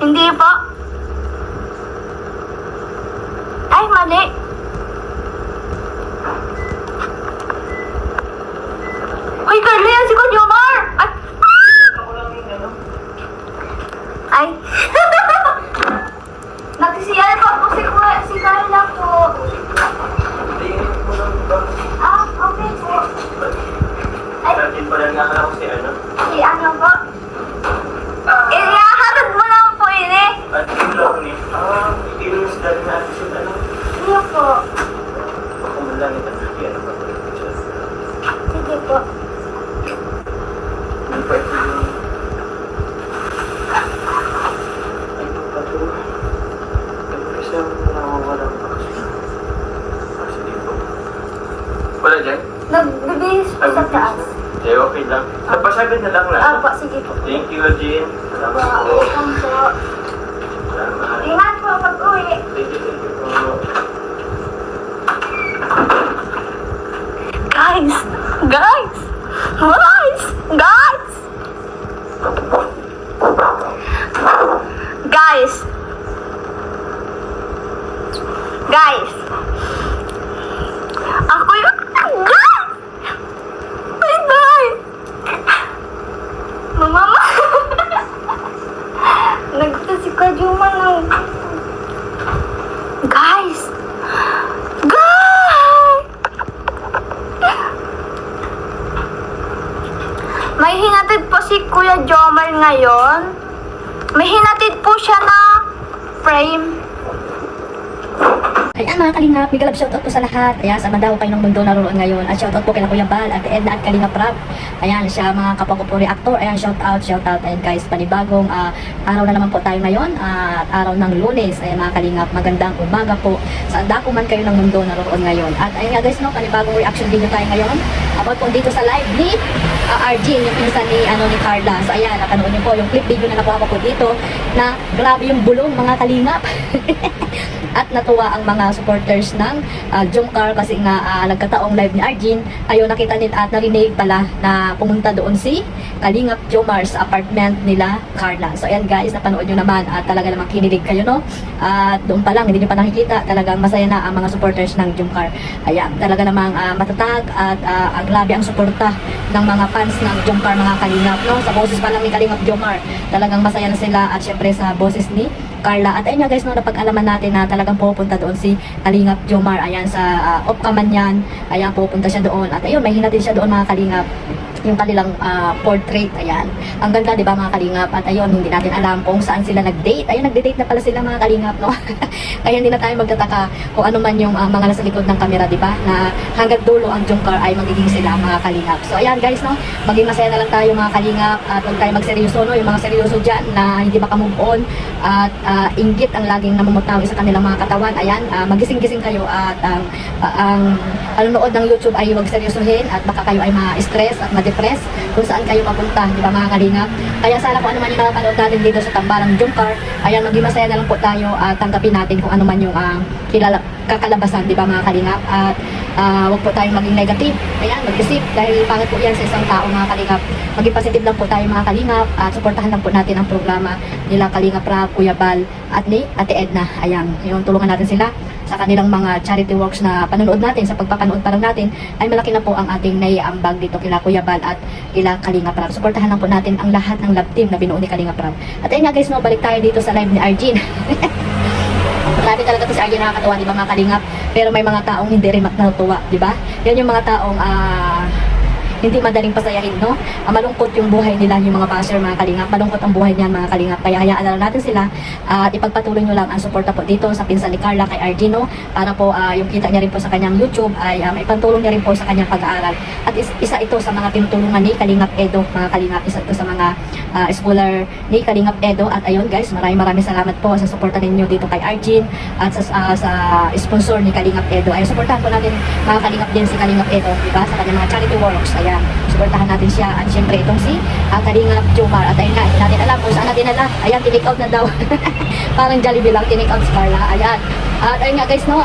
Hindi po. Ay, mali. Uy, Carly, yan si Kunyumar! Ay! Ay! Nagsisiyan pa po si Carla po. Ah, okay po. Ay, si ano po? Iyahatid mo lang po ini. Iya po. Sige po. Wala dyan? Nagbibihis po sa taas. Okay, okay lang. Napasagad na lang lang. Ah, po, sige po. Thank you, Jean. Salamat Wow, po. welcome po. Salamat. Ingat po pag-uwi. Thank you po. Guys! Guys! Guys! Guys! Guys! Guys! Ako yung... Guys! Wait, guys! Mama! Nagtasi ka, Juma, lang. Guys! Guys! May hinatid po si Kuya Jomar ngayon. May hinatid po siya na frame. Ayan mga kalingap, big love shoutout po sa lahat. Ayan, sa Mandaw kayo ng mundo naroon ngayon. At shoutout po kay Kuya Bal, at Edna at Kalingap Rap. Ayan, siya mga kapwa ko po reactor. Ayan, shoutout. Ayan guys, panibagong araw na naman po tayo ngayon. At araw ng Lunes. Ayan mga kalingap, magandang umaga po. Saan dako man kayo ng mundo naroon ngayon. At ayan nga guys, no, panibagong reaction video tayo ngayon. About po dito sa live ni Arjin, yung pinsan ni Carla. So ayan, napanood niyo po yung clip video na nakuha ko po dito na grabe yung bulong mga kalingap. At natuwa ang mga supporters ng Jomcar kasi nga nagkataong live ni Arjin. Ayun, nakita nila at narinig pala na pumunta doon si Kalingap Jomar sa apartment nila Carla. So ayan guys, napanood nyo naman at talaga namang kinilig kayo, no? At doon pa lang, hindi nyo pa nakikita, talagang masaya na ang mga supporters ng Jomcar. Ayan, talaga namang matatag at grabe ang suporta ng mga fans ng Jomcar mga Kalingap, no? Sa boses pa lang ni Kalingap Jomar, talagang masaya na sila at syempre sa boses ni Carla. At ayun nga guys, no, napag-alaman natin na talagang pupunta doon si Kalingap Jomar. Ayan, sa Opkaman yan. Ayan, pupunta siya doon. At ayun, may hinatid siya doon mga Kalingap. Yung kanilang portrait. Ayan. Ang ganda, di ba mga Kalingap? At ayun, hindi natin alam kung saan sila nag-date. Ayun, nag-date na pala sila mga Kalingap, no? Kaya hindi na tayo magtataka kung ano man yung mga nasa likod ng kamera, di ba? Na hanggang dulo ang Jomcar ay magiging sila mga Kalingap. So ayan guys, no? Maging masaya na lang tayo mga Kalingap at huwag tayo magseryoso, no? Yung mga seryoso dyan na hindi maka-move on at inggit ang laging namumutawi sa kanilang mga katawan. Ayan, magising-gising kayo at ang panonood ng YouTube ay huwag seryosohin at baka kayo ay ma-stress at ma-depress kung saan kayo papunta, di ba mga Kalingap? Kaya sana kung ano man yung nakapanood natin dito sa tambarang Jomcar, ayan, maging masaya na lang po tayo at tanggapin natin kung ano man yung kakalabasan, di ba mga Kalingap? At huwag po tayong maging negative. Ayan, mag-isip dahil pangit po yan sa isang tao mga Kalingap. Maging positive lang po tayo mga Kalingap at suportahan lang po natin ang programa nila Kalingap Rap, Kuya Bal at ni Ate Edna. Ayan, yung tulungan natin sila sa kanilang mga charity works na panonood natin. Sa pagpapanood pa lang natin ay malaki na po ang ating naiambag dito kila Kuya Bal at kila Kalingap Rap. Suportahan lang po natin ang lahat ng love team na binuo ni Kalingap Rap. At ayun nga guys, no, balik tayo dito sa live ni Arjin. Grabe talaga to si Arjin, nakakatawa, di ba mga Kalingap? Pero may mga taong hindi rin natutuwa, di ba? Yan yung mga taong hindi madaling pasayahin, no? Malungkot yung buhay nila, yung mga basher, mga Kalingap. Malungkot ang buhay niyan, mga Kalingap. Kaya hayaan na lang natin sila at ipagpatuloy nyo lang ang suporta po dito sa pinsan ni Carla kay Arjin, no? Para po yung kita niya rin po sa kanyang YouTube ay maipantulong niya rin po sa kanyang pag-aaral. At isa ito sa mga tinutulungan ni Kalingap Edo, mga Kalingap. Isa ito sa mga scholar ni Kalingap Edo. At ayun guys, maraming salamat po sa suporta ninyo dito kay Arjin at sa sponsor ni Kalingap Edo. Ay suportahan po natin mga Kalingap din si Kalingap Edo, diba? Sa kanyang mga charity works. Ayan, suportahan natin siya. At syempre itong si Kalingap Jomar. At ayun na, hindi natin alam kung saan natin alam. Ayan, tinake out na daw. Parang Jollibee lang, tinake out si Carla. Ayan, At ayun nga guys, no,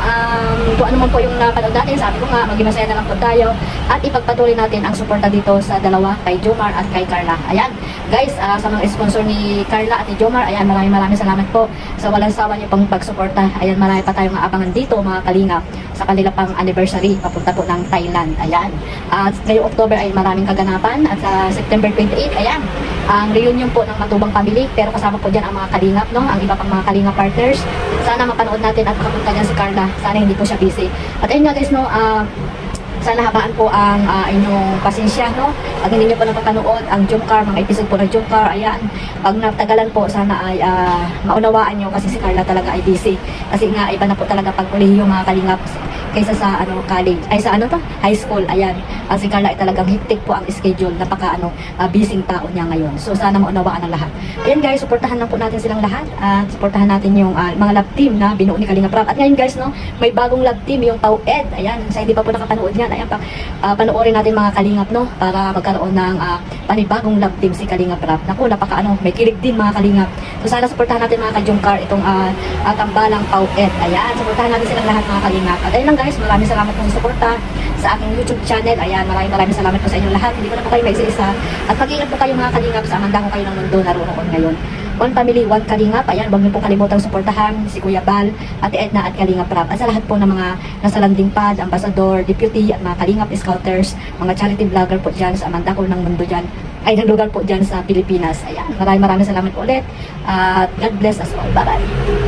kung ano man po yung napanood natin, sabi ko nga, maging masaya na lang po tayo at ipagpatuloy natin ang suporta dito sa dalawa, kay Jomar at kay Carla. Ayan, guys, sa mga sponsor ni Carla at ni Jomar, ayan, maraming salamat po sa walang sawa niyo pang pagsuporta. Ayan, marami pa tayong aabangan dito mga kalingap sa kanila pang anniversary papunta po ng Thailand. Ayan, at ngayong October ay maraming kaganapan at sa September 28, ayan, ang reunion po ng Matubang Family, pero kasama po dyan ang mga kalingap, no, ang iba pang mga kalingap partners. Sana mapanood natin at makapunta dyan si Carla. Sana hindi po siya busy. At ayun nga guys, no, sana habaan po ang inyong pasensya, no? Pag hindi nyo po napapanood ang Jomcar, mga episode po ng Jomcar, ayan, pag natagalan po, sana ay maunawaan nyo kasi si Carla talaga ay busy. Kasi nga, iba na po talaga pag yung mga kalingap kaysa sa college, ay sa high school, ayan. Si Carla ay talagang hectic po ang schedule, napaka busy tao niya ngayon. So sana maunawaan ang lahat. Ayan guys, suportahan lang po natin silang lahat at suportahan natin yung mga love team na binuo ni Kalinga Prab. At ngayon guys, no, may bagong love team, yung Pau Ed. Ayan, sa hindi pa po nakapanood niyan, ayan, panoorin natin mga kalingap, no, para magkaroon ng panibagong love team si Kalinga Prab. Naku, napaka may kilig din mga kalingap. So sana suportahan natin mga ka-Jomcar itong tambalang Pau Ed. Ayan, suportahan natin silang lahat mga kalingap. At ayun lang guys, maraming salamat po sa suporta sa aking YouTube channel. Ayan, maraming salamat po sa inyong lahat. Hindi ko na po kayo maisa-isa. At mag-ingat po kayo mga kalingap sa amanda ko kayo ng mundo naroon ngayon. One family, one kalingap. Ayan, huwag niyo po kalimutang suportahan si Kuya Bal, Ate Edna at Kalinga Prab. At sa lahat po ng mga nasa landing pad, ambassador, deputy at mga kalingap scouters, mga charity vlogger po dyan sa amanda ko ng mundo dyan, ay ng lugar po dyan sa Pilipinas. Ayan, maraming salamat po ulit. At God bless us all. Bye-bye.